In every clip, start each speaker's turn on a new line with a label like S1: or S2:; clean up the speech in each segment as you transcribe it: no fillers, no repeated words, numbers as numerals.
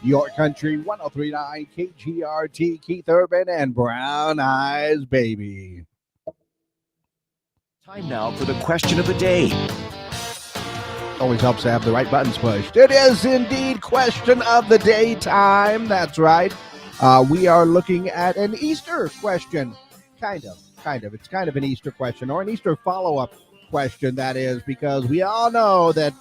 S1: Your Country 1039 KGRT, Keith Urban and Brown Eyes Baby.
S2: Time now for the question of the day.
S1: Always helps to have the right buttons pushed. It is indeed question of the day time. That's right. We are looking at an Easter question. Kind of. It's kind of an Easter question or an Easter follow-up question, that is, because we all know that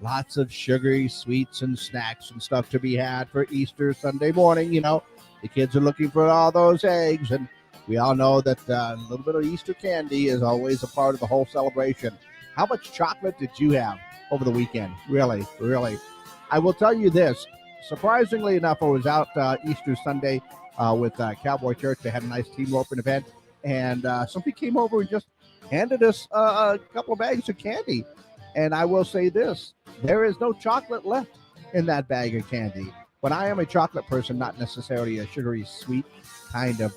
S1: lots of sugary sweets and snacks and stuff to be had for Easter Sunday morning. You know, the kids are looking for all those eggs, and we all know that a little bit of Easter candy is always a part of the whole celebration. How much chocolate did you have over the weekend? Really? I will tell you this. Surprisingly enough, I was out Easter Sunday with Cowboy Church. They had a nice team open event, and somebody came over and just handed us a couple of bags of candy. And I will say this, there is no chocolate left in that bag of candy. But I am a chocolate person, not necessarily a sugary sweet kind of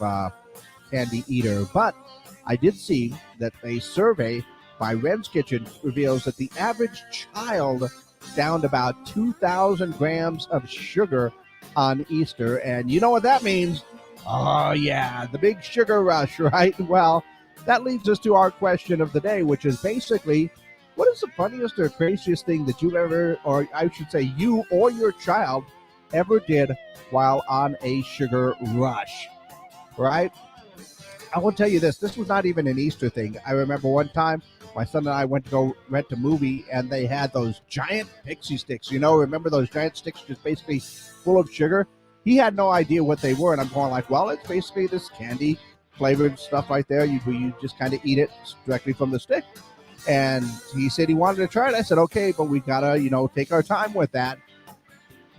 S1: candy eater. But I did see that a survey by Ren's Kitchen reveals that the average child downed about 2,000 grams of sugar on Easter. And you know what that means? Oh, yeah, the big sugar rush, right? Well, that leads us to our question of the day, which is basically, what is the funniest or craziest thing that you've ever, or I should say you or your child ever did while on a sugar rush, right? I will tell you this. This was not even an Easter thing. I remember one time my son and I went to go rent a movie, and they had those giant pixie sticks. You know, remember those giant sticks just basically full of sugar? He had no idea what they were, and I'm going like, well, it's basically this candy flavored stuff right there. You just kind of eat it directly from the stick. And he said he wanted to try it. I said, okay, but we got to, take our time with that.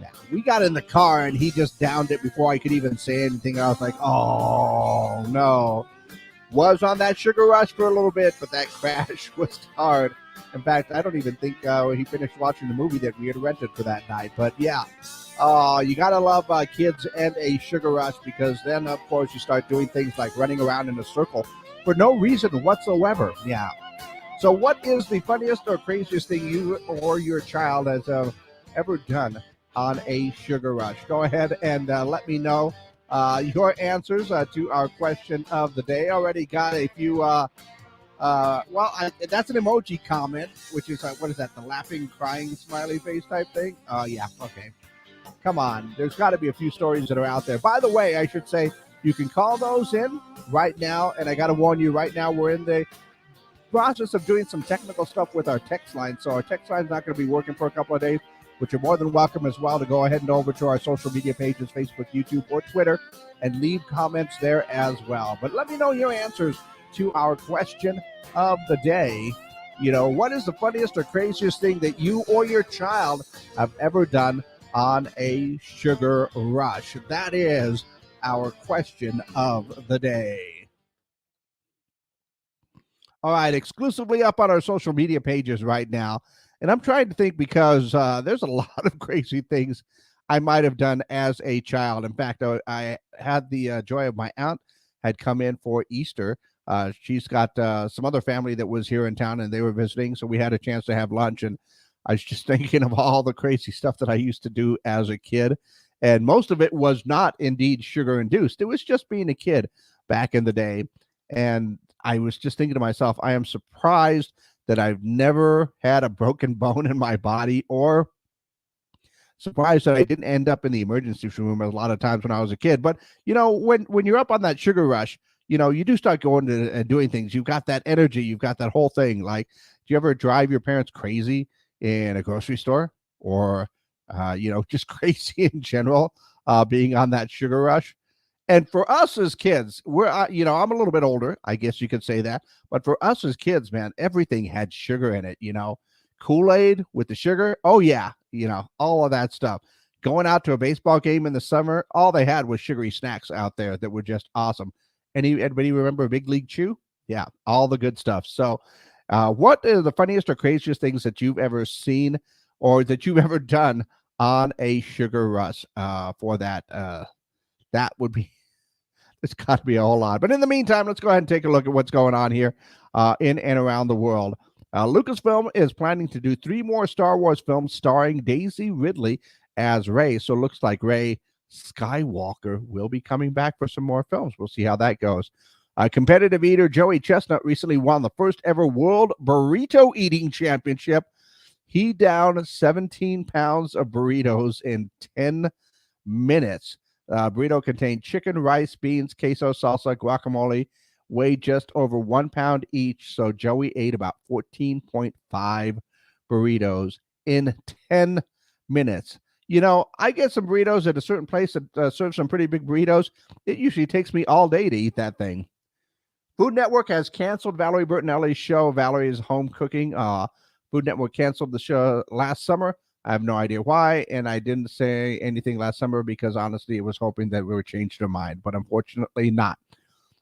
S1: Now, we got in the car, and he just downed it before I could even say anything. I was like, oh, no. Was on that sugar rush for a little bit, but that crash was hard. In fact, I don't even think he finished watching the movie that we had rented for that night. But, yeah, you got to love kids and a sugar rush, because then, of course, you start doing things like running around in a circle for no reason whatsoever. Yeah. So what is the funniest or craziest thing you or your child has ever done on a sugar rush? Go ahead and let me know your answers to our question of the day. Already got a few, that's an emoji comment, which is, what is that, the laughing, crying, smiley face type thing? Yeah, okay. Come on. There's got to be a few stories that are out there. By the way, I should say, you can call those in right now, and I got to warn you, right now we're in the process of doing some technical stuff with our text line. So our text line is not going to be working for a couple of days, but you're more than welcome as well to go ahead and over to our social media pages, Facebook, YouTube, or Twitter, and leave comments there as well. But let me know your answers to our question of the day. What is the funniest or craziest thing that you or your child have ever done on a sugar rush? That is our question of the day. All right, exclusively up on our social media pages right now. And I'm trying to think, because there's a lot of crazy things I might have done as a child. In fact, I had the joy of my aunt had come in for Easter. She's got some other family that was here in town, and they were visiting, so we had a chance to have lunch. And I was just thinking of all the crazy stuff that I used to do as a kid. And most of it was not indeed sugar-induced. It was just being a kid back in the day. And I was just thinking to myself, I am surprised that I've never had a broken bone in my body, or surprised that I didn't end up in the emergency room a lot of times when I was a kid. But, when you're up on that sugar rush, you do start going to and doing things. You've got that energy. You've got that whole thing. Like, do you ever drive your parents crazy in a grocery store, or, just crazy in general, being on that sugar rush? And for us as kids, we're, I'm a little bit older, I guess you could say that. But for us as kids, man, everything had sugar in it, Kool-Aid with the sugar. Oh, yeah. All of that stuff. Going out to a baseball game in the summer, all they had was sugary snacks out there that were just awesome. Anybody remember Big League Chew? Yeah, all the good stuff. So what are the funniest or craziest things that you've ever seen or that you've ever done on a sugar rush for that? That would be, it's got to be a whole lot. But in the meantime, let's go ahead and take a look at what's going on here in and around the world. Lucasfilm is planning to do 3 more Star Wars films starring Daisy Ridley as Rey. So it looks like Rey Skywalker will be coming back for some more films. We'll see how that goes. Competitive eater Joey Chestnut recently won the first ever World Burrito Eating Championship. He downed 17 pounds of burritos in 10 minutes. Burrito contained chicken, rice, beans, queso, salsa, guacamole, weighed just over 1 pound each. So Joey ate about 14.5 burritos in 10 minutes. You know, I get some burritos at a certain place that serves some pretty big burritos. It usually takes me all day to eat that thing. Food Network has canceled Valerie Bertinelli's show, Valerie's Home Cooking. Food Network canceled the show last summer. I have no idea why, and I didn't say anything last summer because honestly, I was hoping that we would change their mind, but unfortunately not.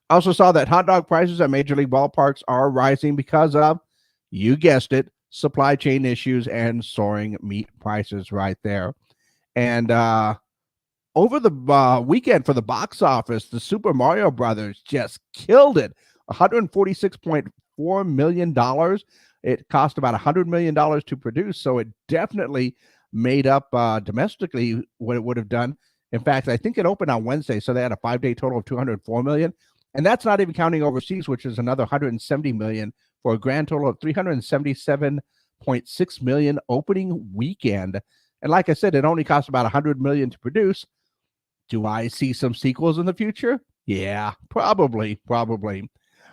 S1: I also saw that hot dog prices at Major League ballparks are rising because of, you guessed it, supply chain issues and soaring meat prices right there. And over the weekend for the box office, the Super Mario Brothers just killed it. $146.4 million. It cost about $100 million to produce, so it definitely made up domestically what it would have done. In fact, I think it opened on Wednesday, so they had a 5-day total of $204 million. And that's not even counting overseas, which is another $170 million for a grand total of $377.6 million opening weekend. And like I said, it only cost about $100 million to produce. Do I see some sequels in the future? Yeah, probably.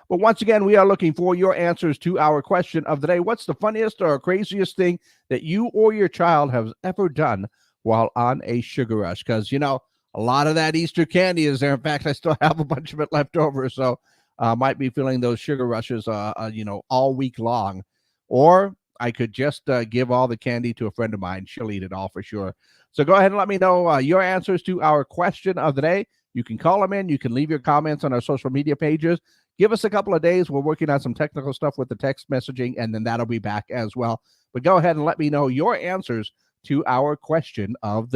S1: But once again, we are looking for your answers to our question of the day. What's the funniest or craziest thing that you or your child has ever done while on a sugar rush? Because, you know, a lot of that Easter candy is there. In fact, I still have a bunch of it left over. So might be feeling those sugar rushes, all week long. Or I could just give all the candy to a friend of mine. She'll eat it all for sure. So go ahead and let me know your answers to our question of the day. You can call them in. You can leave your comments on our social media pages. Give us a couple of days. We're working on some technical stuff with the text messaging, and then that'll be back as well. But go ahead and let me know your answers to our question of the day.